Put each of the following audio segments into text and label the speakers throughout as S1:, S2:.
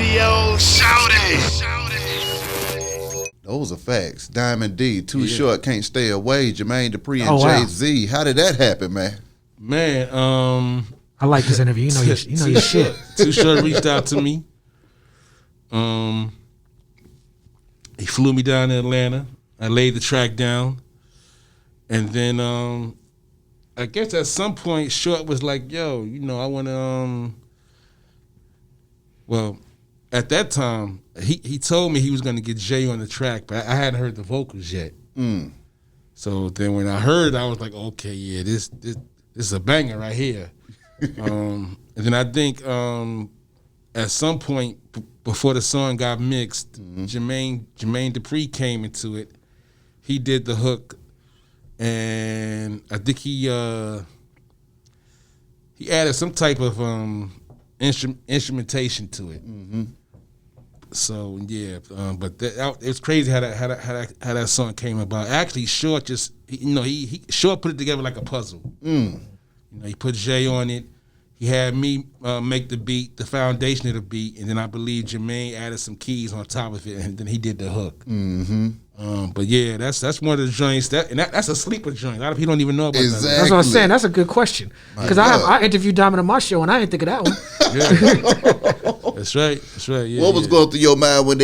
S1: radio. Shout it.
S2: Those are facts. Diamond D, Too Short, Can't Stay Away, Jermaine Dupri and
S3: wow.
S2: Jay-Z. How did that happen, man?
S4: Man,
S3: I like this interview. You know your shit.
S4: Too Short reached out to me. He flew me down to Atlanta. I laid the track down. And then I guess at some point Short was like, yo, I want to well, at that time, he told me he was going to get Jay on the track, but I hadn't heard the vocals yet. So then when I heard it, I was like, okay, yeah, this is a banger right here. And then I think at some point before the song got mixed, Jermaine Dupri came into it. He did the hook, and I think he added some type of instrumentation to it. So yeah, but it's crazy how that song came about. Actually, Short Short put it together like a puzzle. He put Jay on it. He had me make the beat, the foundation of the beat, and then I believe Jermaine added some keys on top of it, and then he did the hook. But yeah, that's one of the joints that's a sleeper joint. A lot of people don't even know about that.
S3: That's what I'm saying. That's a good question because I interviewed Diamond on my show and I didn't think of that one.
S4: That's right. Yeah,
S2: what was going through your mind when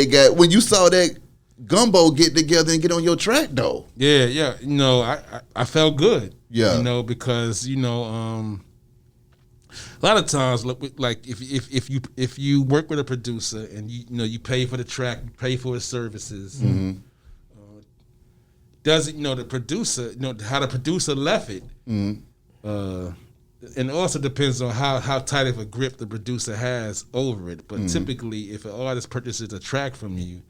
S2: you saw that gumbo get together and get on your track though?
S4: Yeah. I felt good.
S2: Yeah.
S4: Because a lot of times, like if you work with a producer and you pay for the track, you pay for his services. Doesn't the producer how the producer left it, and it also depends on how tight of a grip the producer has over it. But typically, if an artist purchases a track from you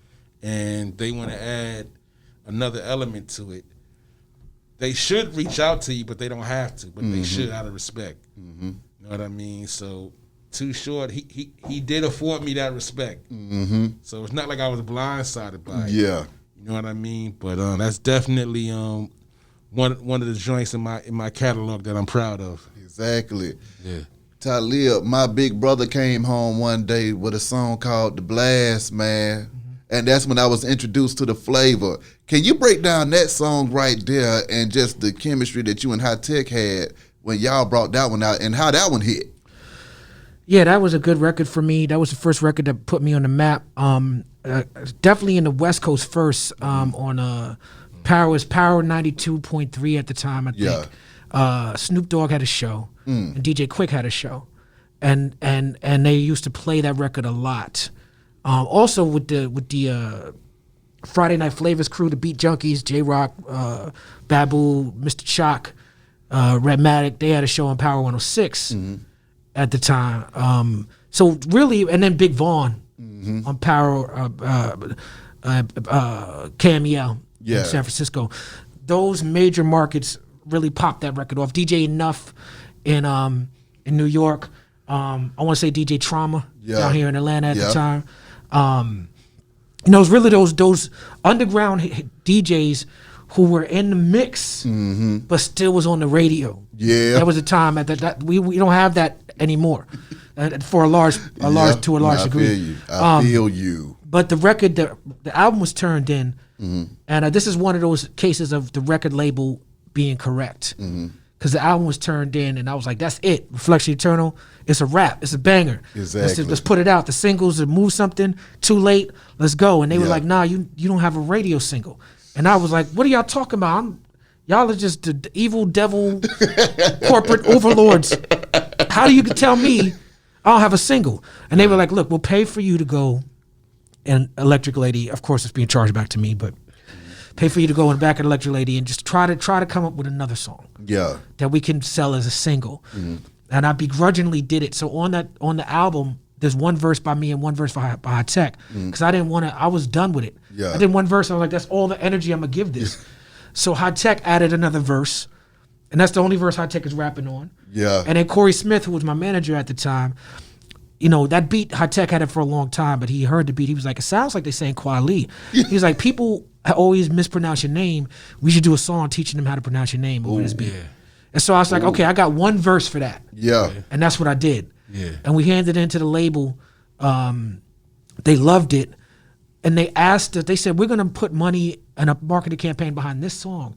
S4: and they want to add another element to it, they should reach out to you, but they don't have to. But they should out of respect. You know what I mean? So Too Short, he did afford me that respect. So it's not like I was blindsided by it.
S2: Yeah.
S4: You know what I mean? But that's definitely one of the joints in my catalog that I'm proud of.
S2: Exactly.
S4: Yeah.
S2: Talib, my big brother came home one day with a song called The Blast, man. And that's when I was introduced to the flavor. Can you break down that song right there and just the chemistry that you and Hi-Tek had when y'all brought that one out and how that one hit?
S3: Yeah, that was a good record for me. That was the first record that put me on the map. Definitely in the West Coast first on Power 92.3 at the time, I think. Snoop Dogg had a show and DJ Quick had a show. And they used to play that record a lot. Also with the Friday Night Flavors crew, the Beat Junkies, J-Rock, Babu, Mr. Chalk, Redmatic, they had a show on Power 106 at the time. So really, and then Big Vaughn on Power, KMEL in San Francisco. Those major markets really popped that record off. DJ Enough in New York. I want to say DJ Trauma down here in Atlanta at the time. It was really those underground DJs who were in the mix, but still was on the radio.
S2: Yeah,
S3: that was a time that we don't have that anymore, for a large degree.
S2: I feel you.
S3: But the record, the album was turned in, and this is one of those cases of the record label being correct. Because the album was turned in, and I was like, "That's it, Reflection Eternal. It's a wrap. It's a banger.
S2: Exactly.
S3: Let's put it out. The singles, to move something. Too late. Let's go." And they were like, "Nah, you don't have a radio single." And I was like, "What are y'all talking about? Y'all are just the evil devil corporate overlords. How do you tell me I don't have a single?" And they were like, "Look, we'll pay for you to go." And Electric Lady, of course, it's being charged back to me, but pay for you to go in the back of Electric Lady and just try to come up with another song. Yeah. That we can sell as a single. And I begrudgingly did it. So on the album, there's one verse by me and one verse by Hi-Tek. Because I didn't want to, I was done with it. Yeah. I did one verse, I was like, that's all the energy I'm going to give this. So Hi-Tek added another verse. And that's the only verse Hi-Tek is rapping on. Yeah. And then Corey Smith, who was my manager at the time, that beat, Hi-Tek had it for a long time, but he heard the beat. He was like, it sounds like they're saying Kweli. He's like, people always mispronounce your name. We should do a song teaching them how to pronounce your name over this beat. Yeah. And so I was like, okay, I got one verse for that. Yeah. And that's what I did. Yeah. And we handed it into the label. They loved it. And they asked us, they said, we're going to put money and a marketing campaign behind this song.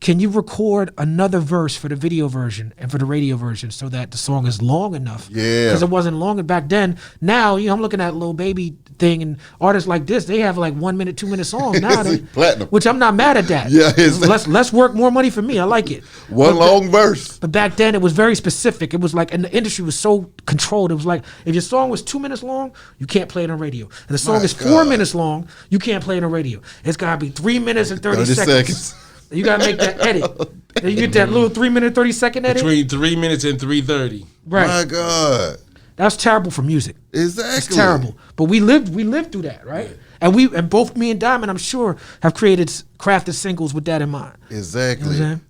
S3: Can you record another verse for the video version and for the radio version so that the song is long enough?
S2: Yeah.
S3: Because it wasn't long back then. Now, I'm looking at Lil Baby thing, and artists like this, they have like 1 minute, 2 minute songs now.
S2: Platinum.
S3: Which I'm not mad at that.
S2: Yeah, it's
S3: less work, more money for me. I like it.
S2: One long verse.
S3: But back then, it was very specific. It was like, and the industry was so controlled. It was like, if your song was 2 minutes long, you can't play it on radio. And the song is 4 minutes long, you can't play it on radio. It's got to be 3 minutes and 30 seconds. You got to make that edit. And you get that little 3 minute, 30 second edit.
S4: Between 3 minutes and 3:30.
S3: Right.
S2: My God.
S3: That's terrible for music.
S2: Exactly.
S3: It's terrible. But we lived through that, right? And both me and Diamond, I'm sure, have crafted singles with that in mind.
S2: Exactly.
S3: You know what I'm saying?